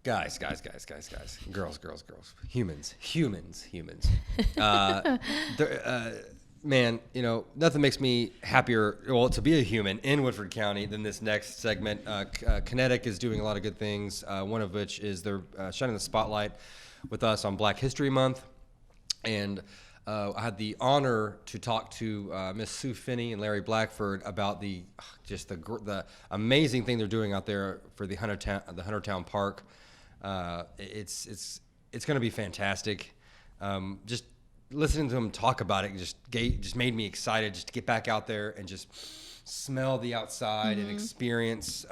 Guys, girls, humans. Man, nothing makes me happier, to be a human in Woodford County than this next segment. Kinetic is doing a lot of good things, one of which is they're shining the spotlight with us on Black History Month. And I had the honor to talk to Miss Sue Finney and Larry Blackford about the amazing thing they're doing out there for the Huntertown Park. It's going to be fantastic. Just listening to them talk about it just made me excited just to get back out there and just smell the outside and experience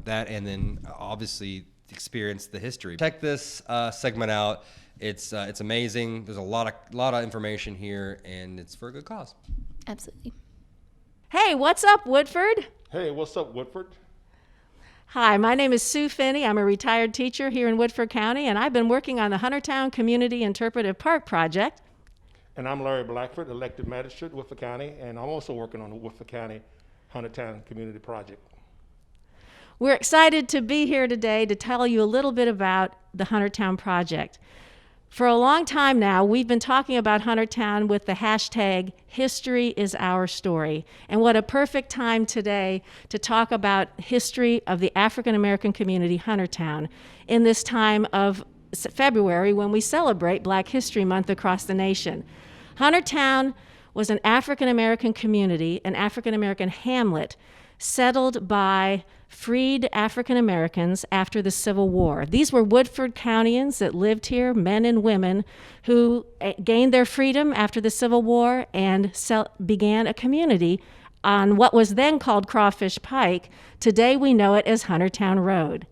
that, and then obviously experience the history. Check this segment out. It's amazing. There's a lot of information here, and it's for a good cause. Absolutely. Hey, what's up, Woodford? Hey, what's up, Woodford? Hi, my name is Sue Finney. I'm a retired teacher here in Woodford County, and I've been working on the Huntertown Community Interpretive Park project. And I'm Larry Blackford, elected magistrate, Woodford County, and I'm also working on the Woodford County Huntertown Community Project. We're excited to be here today to tell you a little bit about the Huntertown project. For a long time now, we've been talking about Huntertown with the hashtag History is Our Story. And what a perfect time today to talk about history of the African American community, Huntertown, in this time of February when we celebrate Black History Month across the nation. Huntertown was an African American community, an African American hamlet, settled by freed African Americans after the Civil War. These were Woodford Countyans that lived here, men and women, who gained their freedom after the Civil War and began a community on what was then called Crawfish Pike. Today we know it as Huntertown Road.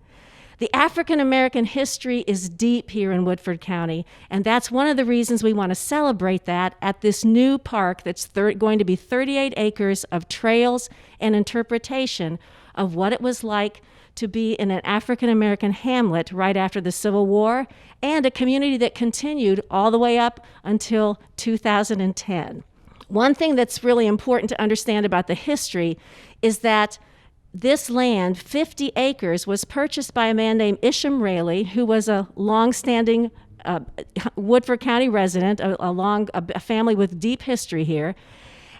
The African American history is deep here in Woodford County, and that's one of the reasons we want to celebrate that at this new park that's going to be 38 acres of trails and interpretation of what it was like to be in an African American hamlet right after the Civil War, and a community that continued all the way up until 2010. One thing that's really important to understand about the history is that this land, 50 acres, was purchased by a man named Isham Raley, who was a long-standing Woodford County resident, a family with deep history here.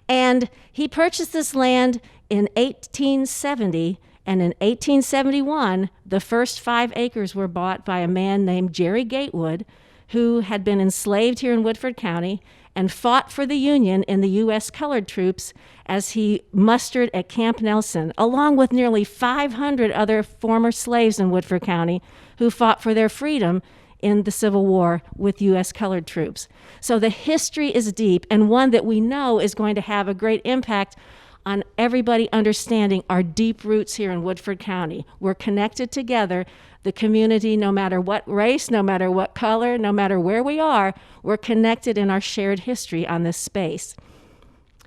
And he purchased this land in 1870, and in 1871, the first 5 acres were bought by a man named Jerry Gatewood, who had been enslaved here in Woodford County and fought for the Union in the U.S. colored troops as he mustered at Camp Nelson, along with nearly 500 other former slaves in Woodford County who fought for their freedom in the Civil War with U.S. colored troops. So the history is deep, and one that we know is going to have a great impact on everybody understanding our deep roots here in Woodford County. We're connected together. The community, no matter what race, no matter what color, no matter where we are, we're connected in our shared history on this space.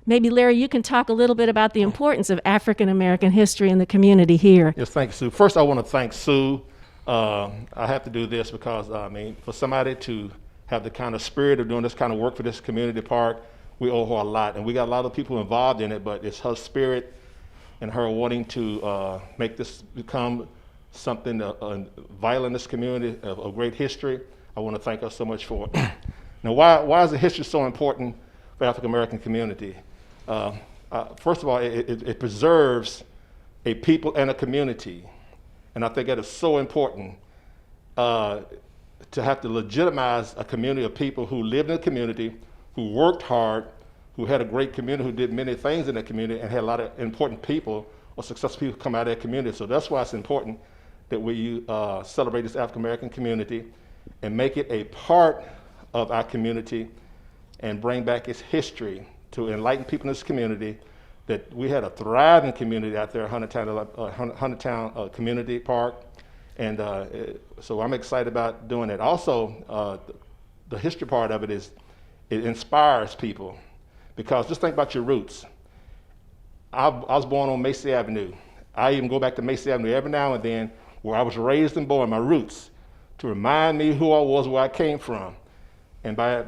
Maybe, Larry, you can talk a little bit about the importance of African American history in the community here. Yes, thank you, Sue. First, I want to thank Sue. I have to do this because, for somebody to have the kind of spirit of doing this kind of work for this community park, we owe her a lot. And we got a lot of people involved in it, but it's her spirit and her wanting to make this become something vital in this community of great history. I want to thank her so much for it. Now, why is the history so important for African American community? First of all, it preserves a people and a community, and I think that is so important to have to legitimize a community of people who lived in the community, who worked hard, who had a great community, who did many things in that community, and had a lot of important people or successful people come out of that community. So that's why it's important that we celebrate this African American community and make it a part of our community and bring back its history to enlighten people in this community that we had a thriving community out there at Huntertown Community Park. And so I'm excited about doing it. Also, the history part of it is it inspires people, because just think about your roots. I was born on Macy Avenue. I even go back to Macy Avenue every now and then, where I was raised and born, my roots, to remind me who I was, where I came from. And by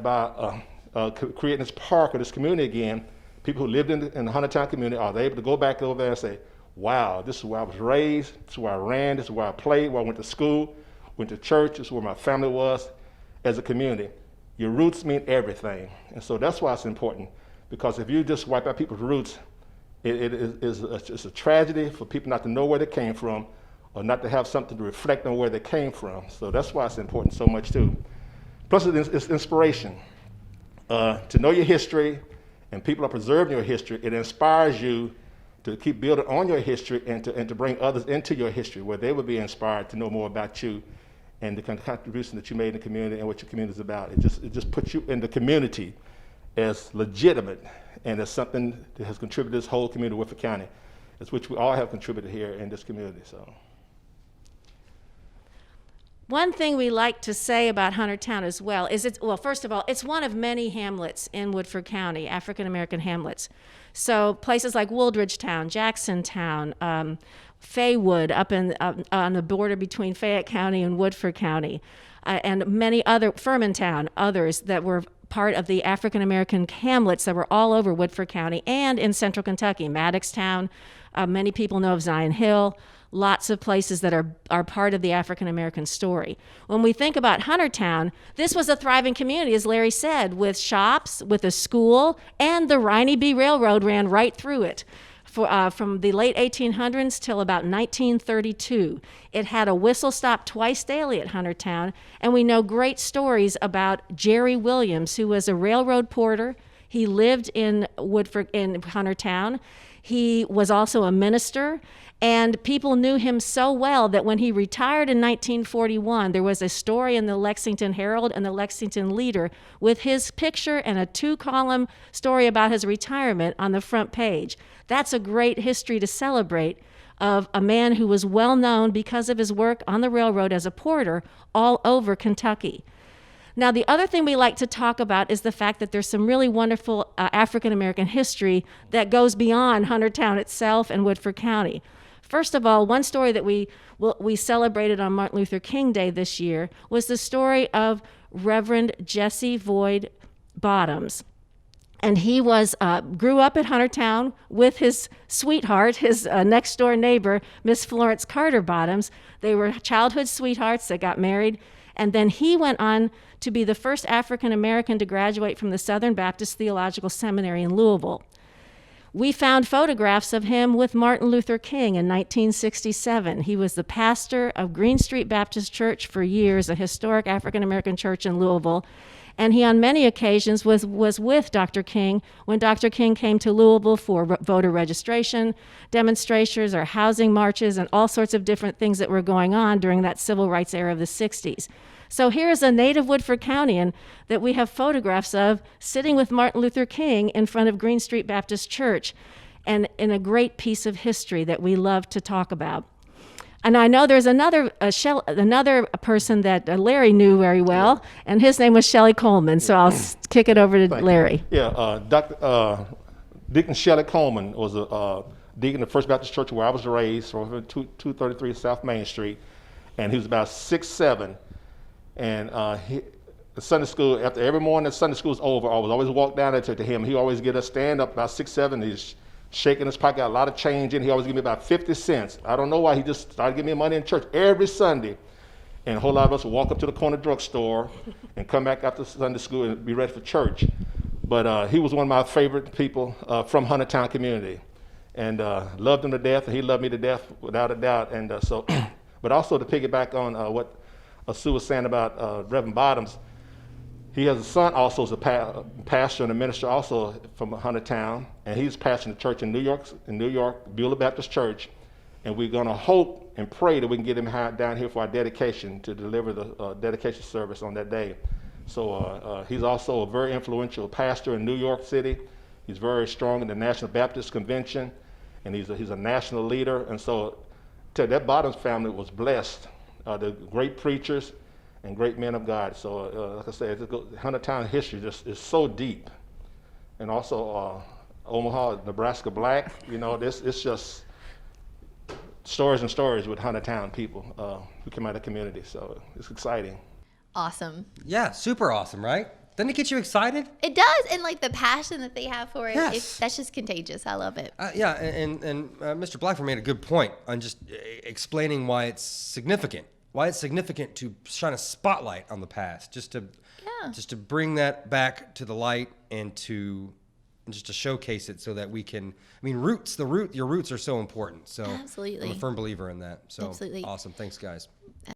creating this park or this community again, people who lived in the Huntertown community are able to go back over there and say, wow, this is where I was raised, this is where I ran, this is where I played, where I went to school, went to church. It's where my family was as a community. Your roots mean everything. And so that's why it's important, because if you just wipe out people's roots, it's a tragedy for people not to know where they came from or not to have something to reflect on where they came from. So that's why it's important so much too. Plus it's inspiration. To know your history, and people are preserving your history, it inspires you to keep building on your history and to bring others into your history where they will be inspired to know more about you and the kind of contribution that you made in the community and what your community is about. It just puts you in the community as legitimate and as something that has contributed to this whole community of Woodford County, as which we all have contributed here in this community. So. One thing we like to say about Huntertown as well is first of all, it's one of many hamlets in Woodford County, African-American hamlets. So places like Wooldridgetown, Jacksontown, Faywood up on the border between Fayette County and Woodford County, and many other, Furmantown, others that were part of the African-American hamlets that were all over Woodford County and in central Kentucky, Maddoxtown. Many people know of Zion Hill. Lots of places that are part of the African-American story. When we think about Huntertown, this was a thriving community, as Larry said, with shops, with a school, and the Riney B Railroad ran right through it from the late 1800s till about 1932. It had a whistle stop twice daily at Huntertown, and we know great stories about Jerry Williams, who was a railroad porter. He lived in Huntertown. He was also a minister, and people knew him so well that when he retired in 1941, there was a story in the Lexington Herald and the Lexington Leader with his picture and a 2-column story about his retirement on the front page. That's a great history to celebrate of a man who was well known because of his work on the railroad as a porter all over Kentucky. Now, the other thing we like to talk about is the fact that there's some really wonderful African-American history that goes beyond Huntertown itself and Woodford County. First of all, one story that we celebrated on Martin Luther King Day this year was the story of Reverend Jesse Void Bottoms. And he grew up at Huntertown with his sweetheart, his next-door neighbor, Miss Florence Carter Bottoms. They were childhood sweethearts that got married. And then he went on to be the first African-American to graduate from the Southern Baptist Theological Seminary in Louisville. We found photographs of him with Martin Luther King in 1967. He was the pastor of Green Street Baptist Church for years, a historic African-American church in Louisville. And he, on many occasions, was with Dr. King when Dr. King came to Louisville for voter registration, demonstrations, or housing marches, and all sorts of different things that were going on during that civil rights era of the 60s. So here's a native Woodford Countian that we have photographs of sitting with Martin Luther King in front of Green Street Baptist Church, and in a great piece of history that we love to talk about. And I know there's another person that Larry knew very well, and his name was Shelley Coleman. So I'll kick it over to Larry. Yeah, Deacon Shelley Coleman was a deacon of First Baptist Church where I was raised, from 233 South Main Street, and he was about 6'7". And the Sunday school, after every morning the Sunday school was over, I would always walk down there to him. He always get us stand up about 6'7". He's shaking his pocket, got a lot of change in. He always give me about 50 cents. I don't know why, he just started giving me money in church every Sunday. And a whole lot of us would walk up to the corner drugstore and come back after Sunday school and be ready for church. But he was one of my favorite people from Huntertown community, and loved him to death, and he loved me to death without a doubt. And but also to piggyback on what Sue was saying about Reverend Bottoms, he has a son also as a pastor and a minister also from Huntertown, and he's pastoring the church in New York, Beulah Baptist Church, and we're going to hope and pray that we can get him down here for our dedication to deliver the dedication service on that day. So he's also a very influential pastor in New York City. He's very strong in the National Baptist Convention, and he's a national leader. And so that Bottoms family was blessed. The great preachers and great men of God. So like I said, Huntertown history just is so deep. And also Omaha, Nebraska Black, it's just stories and stories with Huntertown people who came out of the community. So it's exciting. Awesome. Yeah, super awesome, right? Doesn't it get you excited? It does, and like the passion that they have for it, yes. That's just contagious. I love it. Yeah, and Mr. Blackford made a good point on just explaining why it's significant why it's significant to shine a spotlight on the past, just to bring that back to the light and just to showcase it so that we can. I mean, your roots are so important. So Absolutely. I'm a firm believer in that. So Absolutely. awesome. Thanks, guys.